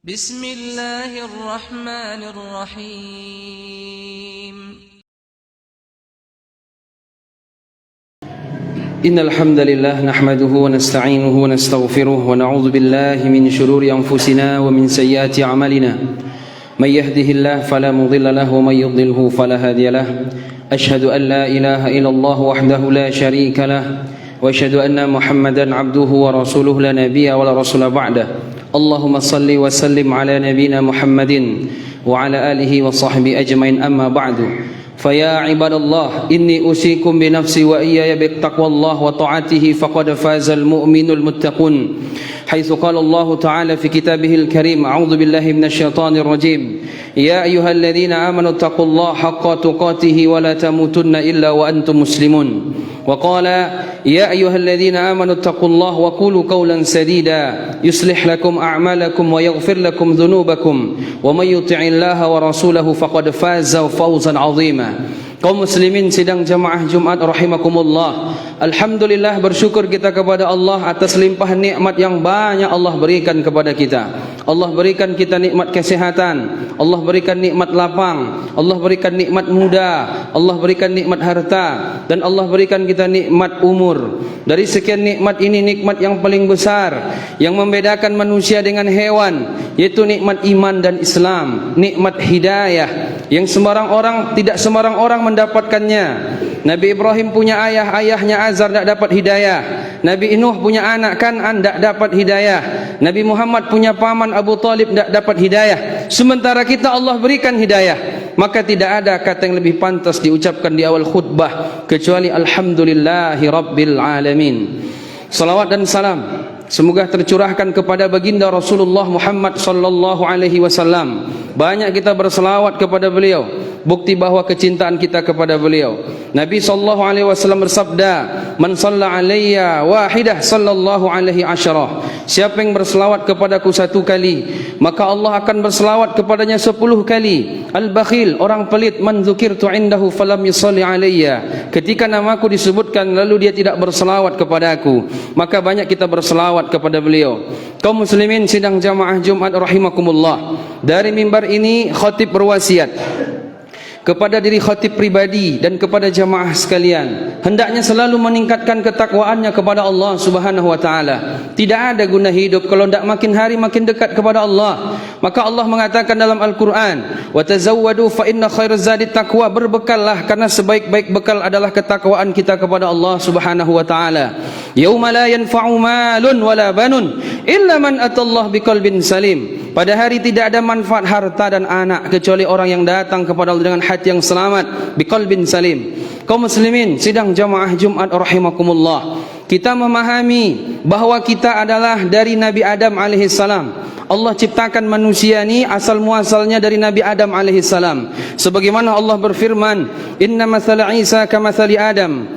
بسم الله الرحمن الرحيم إن الحمد لله نحمده ونستعينه ونستغفره ونعوذ بالله من شرور أنفسنا ومن سيئات أعمالنا من يهده الله فلا مضل له ومن يضلله فلا هادي له أشهد أن لا إله إلا الله وحده لا شريك له وأشهد أن محمدا عبده ورسوله لا نبي ولا رسول بعده اللهم صل وسلم على نبينا محمد وعلى آله وصحبه أجمعين أما بعد فيا عباد الله إني أوصيكم بنفسي وإياي بتقوى الله وطاعته فقد فاز المؤمن المتقون حيث قال الله تعالى في كتابه الكريم أعوذ بالله من الشيطان الرجيم يا أيها الذين آمنوا اتقوا الله حق تقاته ولا تموتن إلا وأنتم مسلمون وقال يا أيها الذين آمنوا اتقوا الله وقولوا قولا سديدا يصلح لكم أعمالكم ويغفر لكم ذنوبكم ومن يطع الله ورسوله فقد فاز فوزا عظيما. Kaum muslimin sidang jamaah Jumat rahimakumullah. Alhamdulillah, bersyukur kita kepada Allah atas limpahan nikmat yang banyak Allah berikan kepada kita. Allah berikan kita nikmat kesehatan, Allah berikan nikmat lapang, Allah berikan nikmat muda, Allah berikan nikmat harta, dan Allah berikan kita nikmat umur. Dari sekian nikmat ini, nikmat yang paling besar yang membedakan manusia dengan hewan yaitu nikmat iman dan Islam, nikmat hidayah yang tidak sembarang orang mendapatkannya. Nabi Ibrahim punya ayah, ayahnya Azar tidak dapat hidayah. Nabi Nuh punya anak Kan'an tidak dapat hidayah. Nabi Muhammad punya paman Abu Talib tidak dapat hidayah. Sementara kita Allah berikan hidayah. Maka tidak ada kata yang lebih pantas diucapkan di awal khutbah kecuali Alhamdulillahi Rabbil Alamin. Salawat dan salam semoga tercurahkan kepada baginda Rasulullah Muhammad sallallahu alaihi wasallam. Banyak kita berselawat kepada beliau, bukti bahwa kecintaan kita kepada beliau. Nabi sallallahu alaihi wasallam bersabda, "Man shalla alayya wahidah sallallahu alaihi asyarah." Siapa yang berselawat kepadaku satu kali, maka Allah akan berselawat kepadanya 10 kali. Al-bakhil, orang pelit, man dzukirtu indahu falam yusalli alayya. Ketika namaku disebutkan lalu dia tidak berselawat kepadaku, maka banyak kita berselawat kepada beliau. Kaum muslimin sidang jamaah Jumat rahimakumullah. Dari mimbar ini khatib berwasiat kepada diri khatib pribadi dan kepada jamaah sekalian, hendaknya selalu meningkatkan ketakwaannya kepada Allah Subhanahu wa taala. Tidak ada guna hidup kalau tidak makin hari makin dekat kepada Allah. Maka Allah mengatakan dalam Al-Qur'an, "Wa tazawwadu fa inna khairaz zadi taqwa." Berbekallah karena sebaik-baik bekal adalah ketakwaan kita kepada Allah Subhanahu wa taala. Yauma la yanfa'u malun wala banun illa man atallah biqalbin salim. Pada hari tidak ada manfaat harta dan anak kecuali orang yang datang kepada Allah dengan hati yang selamat, biqalbin salim. Kaum muslimin sidang jamaah Jumat rahimakumullah, kita memahami bahwa kita adalah dari Nabi Adam alaihi salam. Allah ciptakan manusia ini asal muasalnya dari Nabi Adam alaihi salam. Sebagaimana Allah berfirman, "Inna mathala Isa kamathali Adam.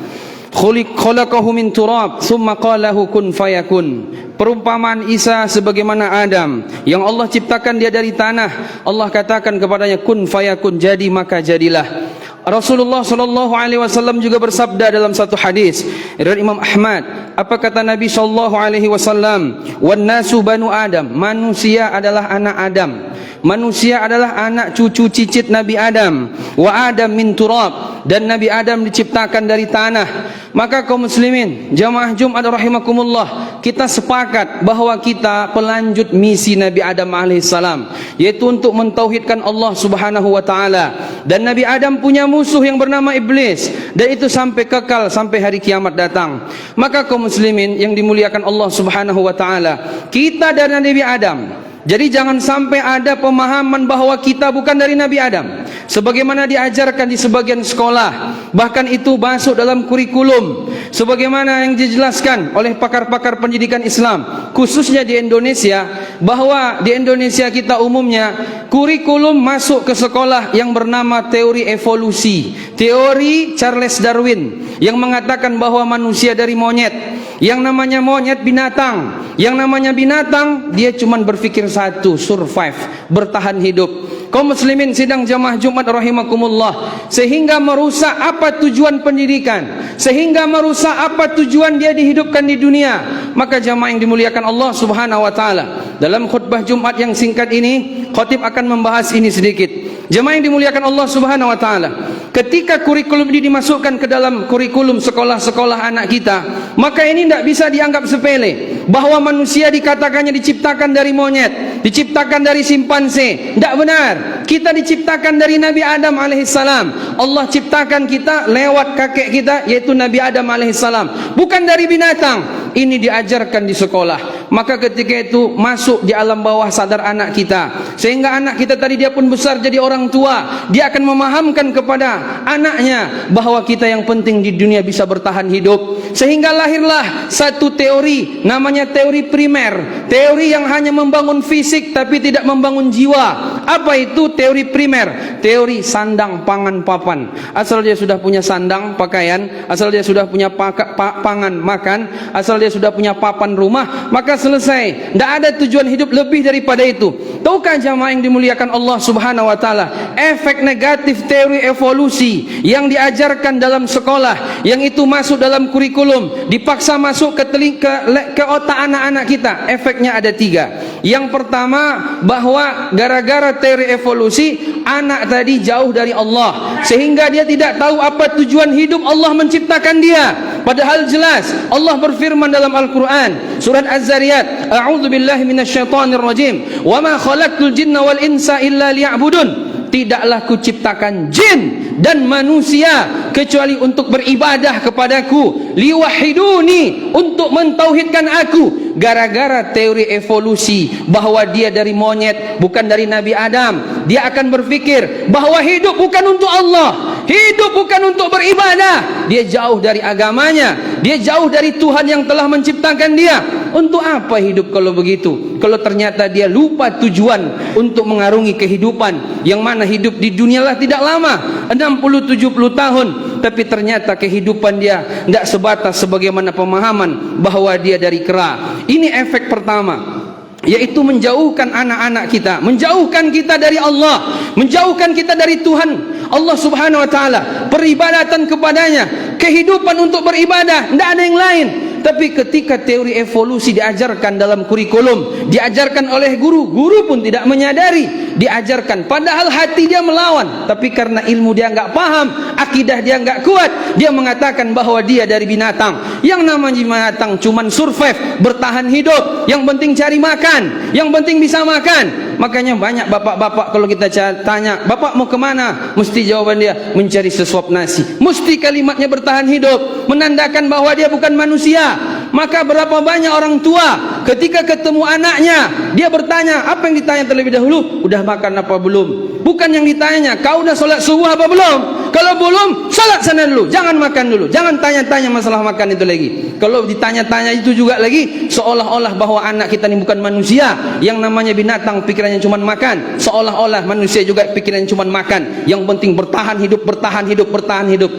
Khalaqahu min turab, thumma qala lahu kun fayakun." Perumpamaan Isa sebagaimana Adam yang Allah ciptakan dia dari tanah. Allah katakan kepadanya kun fayakun, jadi maka jadilah. Rasulullah sallallahu alaihi wasallam juga bersabda dalam satu hadis dari Imam Ahmad, apa kata Nabi sallallahu alaihi wasallam? "Wan nasu banu Adam." Manusia adalah anak Adam. Manusia adalah anak cucu cicit Nabi Adam. Wa Adam min turab, dan Nabi Adam diciptakan dari tanah. Maka kaum muslimin jamaah Jumat rahimakumullah, kita sepakat bahwa kita pelanjut misi Nabi Adam alaihissalam, yaitu untuk mentauhidkan Allah Subhanahu wa taala. Dan Nabi Adam punya musuh yang bernama iblis, dan itu sampai kekal sampai hari kiamat datang. Maka kaum muslimin yang dimuliakan Allah Subhanahu wa taala, kita dari Nabi Adam. Jadi jangan sampai ada pemahaman bahwa kita bukan dari Nabi Adam, sebagaimana diajarkan di sebagian sekolah. Bahkan itu masuk dalam kurikulum, sebagaimana yang dijelaskan oleh pakar-pakar pendidikan Islam, khususnya di Indonesia, bahwa di Indonesia kita umumnya kurikulum masuk ke sekolah yang bernama teori evolusi, teori Charles Darwin, yang mengatakan bahwa manusia dari monyet. Yang namanya monyet binatang, yang namanya binatang dia cuma berpikir satu, survive, bertahan hidup. Kaum muslimin sidang jamaah Jumat rahimakumullah, sehingga merusak apa tujuan pendidikan, sehingga merusak apa tujuan dia dihidupkan di dunia. Maka jamaah yang dimuliakan Allah Subhanahu wa taala, dalam khutbah Jumat yang singkat ini, khatib akan membahas ini sedikit. Jemaah yang dimuliakan Allah Subhanahu wa taala, ketika kurikulum ini dimasukkan ke dalam kurikulum sekolah-sekolah anak kita, maka ini tidak bisa dianggap sepele bahwa manusia dikatakannya diciptakan dari monyet, diciptakan dari simpanse. Tidak benar. Kita diciptakan dari Nabi Adam alaihissalam. Allah ciptakan kita lewat kakek kita, yaitu Nabi Adam alaihissalam, bukan dari binatang. Ini diajarkan di sekolah. Maka ketika itu masuk di alam bawah sadar anak kita, sehingga anak kita tadi dia pun besar jadi orang tua, dia akan memahamkan kepada anaknya bahwa kita yang penting di dunia bisa bertahan hidup. Sehingga lahirlah satu teori, namanya teori primer, teori yang hanya membangun fisik tapi tidak membangun jiwa. Apa itu teori primer? Teori sandang, pangan, papan. Asal dia sudah punya sandang, pakaian, asal dia sudah punya pangan, makan, asal dia sudah punya papan rumah, maka selesai. Tidak ada tujuan hidup lebih daripada itu. Tahukah jamaah yang dimuliakan Allah Subhanahu wa taala, efek negatif teori evolusi yang diajarkan dalam sekolah, yang itu masuk dalam kurikulum, dipaksa masuk ke otak anak-anak kita, efeknya ada 3. Yang pertama, bahwa gara-gara teori evolusi, anak tadi jauh dari Allah, sehingga dia tidak tahu apa tujuan hidup Allah menciptakan dia. Padahal jelas Allah berfirman dalam Al-Quran, surat Az-Zariyat, a'udzubillahi minasyaitonirrajim, wa ma khalaqtul jinna wal insa illa liya'budun. Tidaklah kuciptakan jin dan manusia kecuali untuk beribadah kepadaku, liwahiduni, untuk mentauhidkan aku. Gara-gara teori evolusi bahwa dia dari monyet, bukan dari Nabi Adam, dia akan berpikir bahwa hidup bukan untuk Allah, hidup bukan untuk beribadah. Dia jauh dari agamanya, dia jauh dari Tuhan yang telah menciptakan dia. Untuk apa hidup kalau begitu? Kalau ternyata dia lupa tujuan untuk mengarungi kehidupan, yang mana hidup di dunia lah tidak lama, 60-70 tahun, tapi ternyata kehidupan dia tidak sebatas sebagaimana pemahaman bahwa dia dari kera. Ini efek pertama, yaitu menjauhkan anak-anak kita, menjauhkan kita dari Allah, menjauhkan kita dari Tuhan Allah Subhanahu wa taala, peribadatan kepadanya, kehidupan untuk beribadah, tidak ada yang lain. Tapi ketika teori evolusi diajarkan dalam kurikulum, diajarkan oleh guru, guru pun tidak menyadari diajarkan, padahal hati dia melawan. Tapi karena ilmu dia enggak paham, akidah dia enggak kuat, dia mengatakan bahwa dia dari binatang. Yang namanya binatang cuman survive, bertahan hidup, yang penting cari makan, yang penting bisa makan. Makanya banyak bapak-bapak kalau kita tanya, bapak mau kemana? Mesti jawaban dia, mencari sesuap nasi. Mesti kalimatnya bertahan hidup, menandakan bahwa dia bukan manusia. Maka berapa banyak orang tua ketika ketemu anaknya, dia bertanya, apa yang ditanya terlebih dahulu? Udah makan apa belum? Bukan yang ditanya, kau udah sholat subuh apa belum? Kalau belum, sholat sana dulu, jangan makan dulu, jangan tanya-tanya masalah makan itu lagi. Kalau ditanya-tanya itu juga lagi, seolah-olah bahwa anak kita ini bukan manusia. Yang namanya binatang pikirannya cuma makan, seolah-olah manusia juga pikirannya cuma makan. Yang penting bertahan hidup, bertahan hidup, bertahan hidup.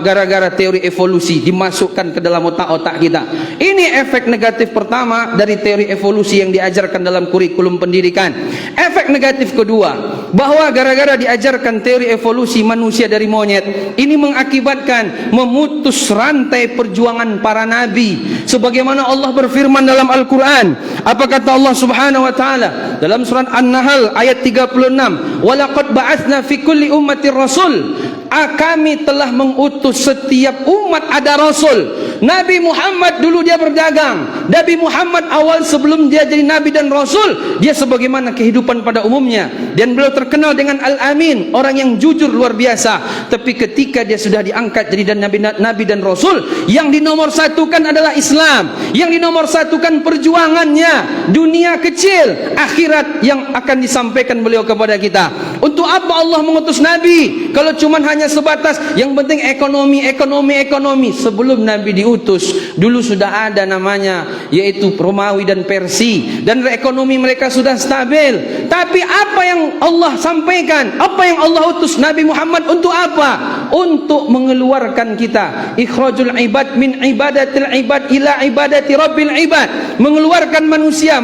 Gara-gara teori evolusi dimasukkan ke dalam otak-otak kita. Ini efek negatif pertama dari teori evolusi yang diajarkan dalam kurikulum pendidikan. Efek negatif kedua, bahwa gara-gara diajarkan teori evolusi manusia dari monyet, ini mengakibatkan memutus rantai perjuangan para nabi. Sebagaimana Allah berfirman dalam Al-Quran, apa kata Allah Subhanahu wa taala dalam surat An-Nahl ayat 36, walaqad ba'atsna fi kulli ummatir rasul, kami telah mengutus setiap umat ada rasul. Nabi Muhammad dulu dia berdagang. Nabi Muhammad awal sebelum dia jadi nabi dan rasul, dia sebagaimana kehidupan pada umumnya, dan beliau terkenal dengan Al-Amin, orang yang jujur luar biasa. Tapi ketika dia sudah diangkat jadi nabi dan rasul, yang dinomorsatukan adalah Islam, yang dinomorsatukan perjuangannya. Dunia kecil, akhirat yang akan disampaikan beliau kepada kita. Untuk apa Allah mengutus nabi kalau cuma hanya sebatas yang penting ekonomi. Sebelum nabi diutus, dulu sudah ada namanya, yaitu Romawi dan Persia, dan ekonomi mereka sudah stabil. Tapi apa yang Allah sampaikan, apa yang Allah utus Nabi Muhammad untuk apa? untuk mengeluarkan kita, ikhrajul ibad min ibadatil ibad ila ibadati rabbil ibad, mengeluarkan manusia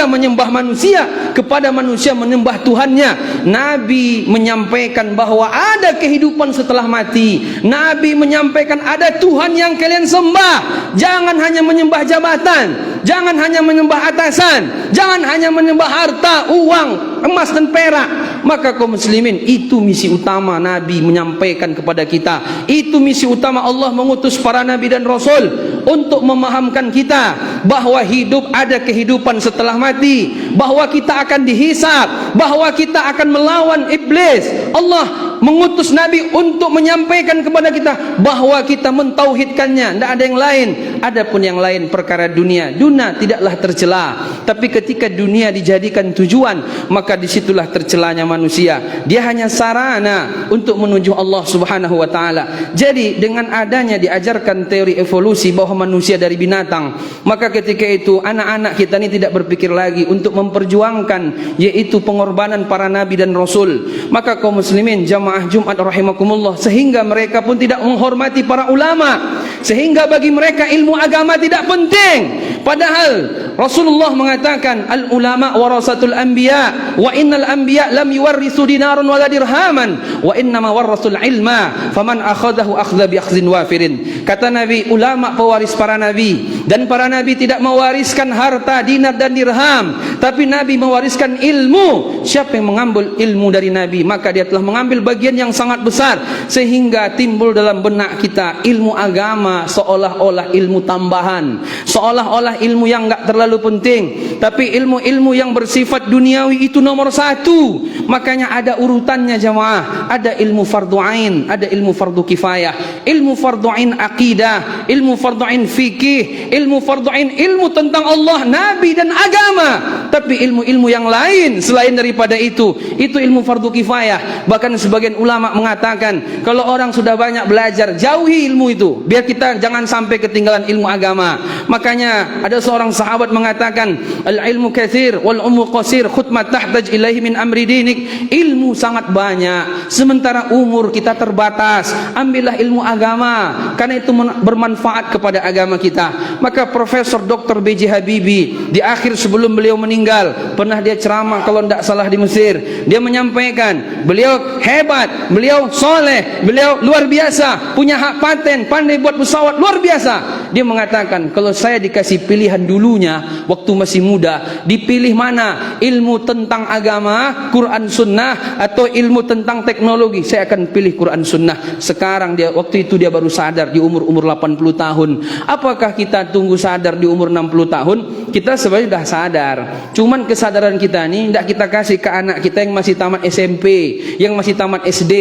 menyembah manusia kepada manusia menyembah Tuhannya. Nabi menyampaikan bahwa ada kehidupan setelah mati. Nabi menyampaikan ada Tuhan yang kalian sembah. Jangan hanya menyembah jabatan, jangan hanya menyembah atasan, jangan hanya menyembah harta, uang, emas dan perak. Maka kaum muslimin, itu misi utama Nabi menyampaikan kepada kita. Itu misi utama Allah mengutus para nabi dan rasul untuk memahamkan kita bahwa hidup ada kehidupan setelah mati, bahwa kita akan dihisab, bahwa kita akan melawan iblis. Allah mengutus Nabi untuk menyampaikan kepada kita bahwa kita mentauhidkannya, tidak ada yang lain. Adapun yang lain perkara dunia tidaklah tercela. Tapi ketika dunia dijadikan tujuan, maka disitulah tercelanya manusia. Dia hanya sarana untuk menuju Allah Subhanahu wa taala. Jadi dengan adanya diajarkan teori evolusi bahwa manusia dari binatang, maka ketika itu anak-anak kita ini tidak berpikir lagi untuk memperjuangkan yaitu pengorbanan para nabi dan rasul. Maka kaum muslimin jamaah Jumat rahimakumullah, sehingga mereka pun tidak menghormati para ulama, sehingga bagi mereka ilmu agama tidak penting. Padahal Rasulullah mengatakan al ulama warasatul anbiya wa innal anbiya lam yuwarrisu dinaran wala dirhaman wa innama warasul ilma faman akhadahu akhdha bi akhzin wafirin. Kata Nabi, ulama pewaris para nabi, dan para nabi tidak mewariskan harta, dinar dan dirham, tapi Nabi mewariskan ilmu. Siapa yang mengambil ilmu dari Nabi, maka dia telah mengambil bagian yang sangat besar. Sehingga timbul dalam benak kita ilmu agama seolah-olah ilmu tambahan, seolah-olah ilmu yang enggak terlalu penting. Tapi ilmu-ilmu yang bersifat duniawi itu nomor satu. Makanya ada urutannya jamaah. Ada ilmu fardu ain, ada ilmu fardu kifayah, ilmu fardu ain akidah, ilmu fardu ain fikih, ilmu fardu ain ilmu tentang Allah, Nabi dan agama. Tapi ilmu-ilmu yang lain selain daripada itu ilmu fardu kifayah. Bahkan sebagian ulama mengatakan kalau orang sudah banyak belajar, jauhi ilmu itu biar kita jangan sampai ketinggalan ilmu agama. Makanya ada seorang sahabat mengatakan, al ilmu katsir wal umru qasir khutmat tahtaj ilaihi min amri dinik. Ilmu sangat banyak sementara umur kita terbatas. Ambillah ilmu agama karena itu bermanfaat kepada agama kita. Maka Profesor Dr. B.J. Habibie di akhir sebelum beliau meninggal pernah dia ceramah kalau tidak salah di Mesir. Dia menyampaikan beliau hebat, beliau soleh, beliau luar biasa, punya hak paten, pandai buat pesawat luar biasa. Dia mengatakan kalau saya dikasih pilihan dulunya waktu masih muda, dipilih mana? Ilmu tentang agama, Quran Sunnah, atau ilmu tentang teknologi? Saya akan pilih Quran Sunnah. Sekarang dia, waktu itu dia baru sadar di umur 80 tahun. Apakah kita tunggu sadar di umur 60 tahun? Kita sebenarnya sudah sadar. Cuman kesadaran kita ini tidak kita kasih ke anak kita yang masih tamat SMP, yang masih tamat SD.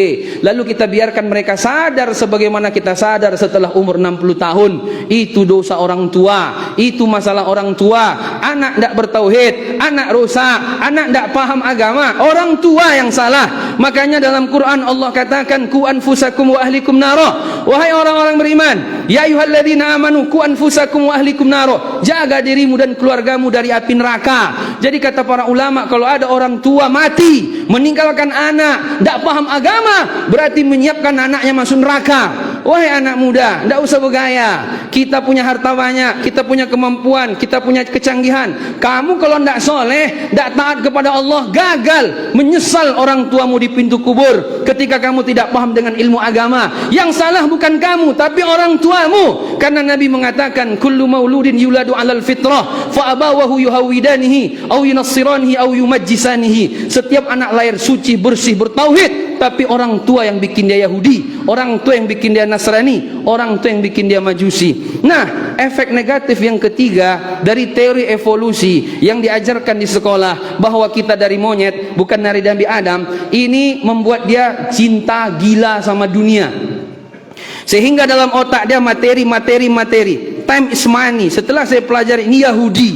Lalu kita biarkan mereka sadar sebagaimana kita sadar setelah umur 60 tahun. Itu dosa orang tua, itu masalah orang tua. Anak tidak bertauhid, anak rusak, anak tidak paham agama, orang tua yang salah. Makanya dalam Quran Allah katakan ku anfusakum wa ahlikum naro. Wahai orang-orang beriman, ya ayyuhalladzina amanu ku anfusakum wa ahlikum naro, jaga dirimu dan keluargamu dari api neraka. Jadi kata para ulama, kalau ada orang tua mati meninggalkan anak tidak paham agama, berarti menyiapkan anaknya masuk neraka. Wahai anak muda, tidak usah bergaya. Kita punya harta banyak, kita punya kemampuan, kita punya kecanggihan. Kamu kalau tidak soleh, tidak taat kepada Allah, gagal. Menyesal orang tuamu di pintu kubur ketika kamu tidak paham dengan ilmu agama. Yang salah bukan kamu, tapi orang tuamu. Karena Nabi mengatakan, kullu mauludin yuladu alal fitrah, fa abawahu yuhawidanihi, au yunassiranihi, au yumajjisanihi. Setiap anak lahir suci, bersih, bertauhid, tapi orang tua yang bikin dia Yahudi, orang tua yang bikin dia Nasrani, orang tua yang bikin dia Majusi. Nah, efek negatif yang ketiga dari teori evolusi yang diajarkan di sekolah bahwa kita dari monyet bukan dari Nabi Adam, ini membuat dia cinta gila sama dunia. Sehingga dalam otak dia materi. Time is money. Setelah saya pelajari ini Yahudi,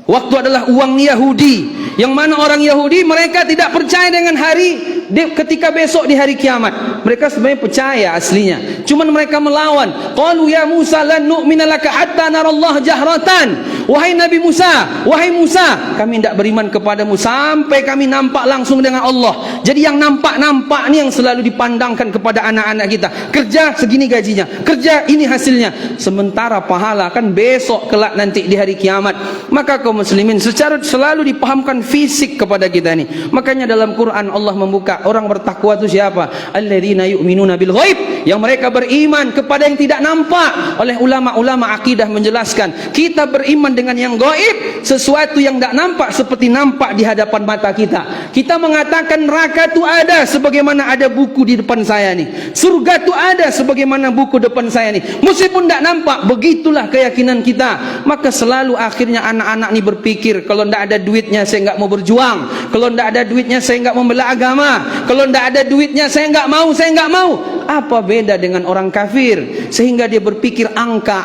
waktu adalah uang, ini Yahudi. Yang mana orang Yahudi mereka tidak percaya dengan hari ketika besok di hari kiamat. Mereka sebenarnya percaya aslinya, cuman mereka melawan. Qalu ya Musa lan nu'mina laka hatta narallah jahratan. Wahai Nabi Musa, wahai Musa, kami tidak beriman kepadamu sampai kami nampak langsung dengan Allah. Jadi yang nampak-nampak ni yang selalu dipandangkan kepada anak-anak kita. Kerja segini gajinya, kerja ini hasilnya. Sementara pahala kan besok kelak nanti di hari kiamat. Maka kaum muslimin secara selalu dipahamkan fisik kepada kita ni. Makanya dalam Quran Allah membuka orang bertakwa itu siapa? Alladzina yu'minuna bil ghaib, yang mereka beriman kepada yang tidak nampak. Oleh ulama-ulama akidah menjelaskan, kita beriman dengan yang gaib, sesuatu yang tidak nampak seperti nampak di hadapan mata kita. Kita mengatakan neraka itu ada sebagaimana ada buku di depan saya ni, surga itu ada sebagaimana buku depan saya ni, meskipun tidak nampak. Begitulah keyakinan kita. Maka selalu akhirnya anak-anak ni berpikir, kalau tidak ada duitnya saya enggak mau berjuang, kalau tidak ada duitnya saya enggak membela agama, kalau tidak ada duitnya saya enggak mau. Apa beda dengan orang kafir? Sehingga dia berpikir angka.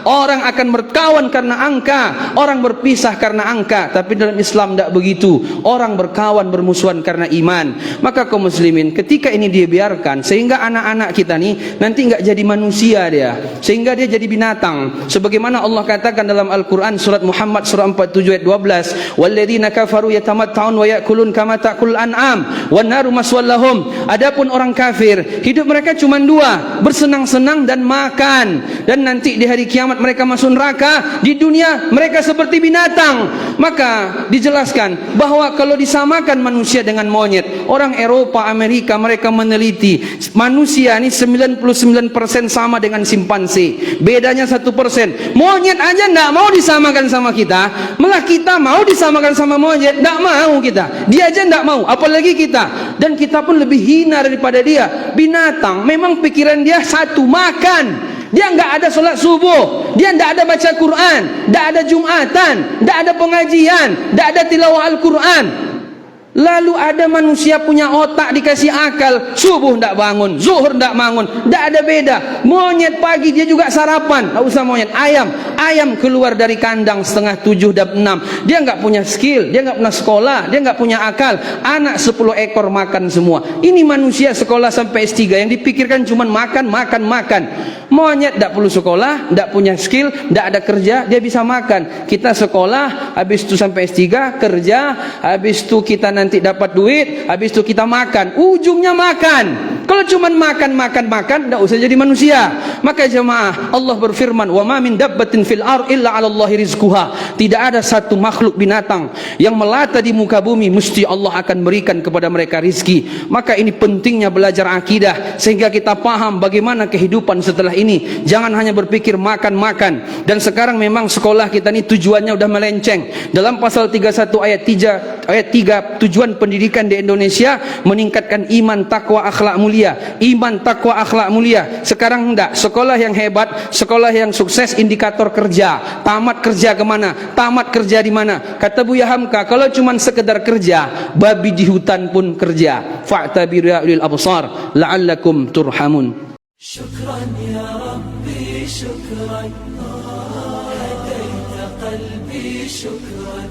Orang akan berkawan karena angka, orang berpisah karena angka. Tapi dalam Islam tidak begitu. Orang berkawan bermusuhan karena iman. Maka kaum muslimin, ketika ini dia biarkan, sehingga anak-anak kita ni nanti enggak jadi manusia dia, sehingga dia jadi binatang. Sebagaimana Allah katakan dalam Al-Quran surat Muhammad surah 47 ayat 12, walladzina kafaru yatamatta'un wa ya'kulun kama ta'kul an'am wan naru maswallahum. Adapun orang kafir, hidup mereka cuma dua, bersenang-senang dan makan, dan nanti di hari kiamat mereka masuk neraka. Di dunia mereka seperti binatang. Maka dijelaskan bahwa kalau disamakan manusia dengan monyet, orang Eropa, Amerika, mereka meneliti manusia ini 99% sama dengan simpanse, bedanya 1%. Monyet aja tidak mau disamakan sama kita, malah kita mau disamakan sama monyet, tidak mau kita. Dia aja tidak mau, apalagi kita. Dan kita pun lebih hina daripada dia. Binatang memang pikiran dia satu, makan. Dia enggak ada solat subuh, dia enggak ada baca Quran, enggak ada Jumatan, enggak ada pengajian, enggak ada tilawah Al-Quran. Lalu ada manusia punya otak, dikasih akal, subuh enggak bangun, zuhur enggak bangun, enggak ada beda. Monyet pagi dia juga sarapan, enggak usah monyet, ayam keluar dari kandang 6:30 dan 6. Dia enggak punya skill, dia enggak pernah sekolah, dia enggak punya akal. Anak 10 ekor makan semua. Ini manusia sekolah sampai S3 yang dipikirkan cuma makan. Monyet enggak perlu sekolah, enggak punya skill, enggak ada kerja, dia bisa makan. Kita sekolah, habis itu sampai S3, kerja, habis itu kita nanti dapat duit, habis itu kita makan. Ujungnya makan. Kalau cuma makan, enggak usah jadi manusia. Maka jemaah, Allah berfirman, "Wa ma min dabbatin fil ar illa 'ala Allahi rizquha." Tidak ada satu makhluk binatang yang melata di muka bumi mesti Allah akan berikan kepada mereka rizki. Maka ini pentingnya belajar akidah sehingga kita paham bagaimana kehidupan setelah ini. Jangan hanya berpikir makan. Dan sekarang memang sekolah kita ini tujuannya udah melenceng. Dalam pasal 31 ayat 3, tujuan pendidikan di Indonesia meningkatkan iman, takwa, akhlak mulia. Iman, takwa, akhlak mulia. Sekarang enggak. Sekolah yang hebat, sekolah yang sukses indikator kerja. Tamat kerja kemana? Tamat kerja di mana? Kata Buya Hamka, kalau cuma sekedar kerja, babi di hutan pun kerja. Fa'tabiru ya ulil absar la'allakum turhamun. Syukran ya Rabbi, syukran hadaita qalbi, syukran.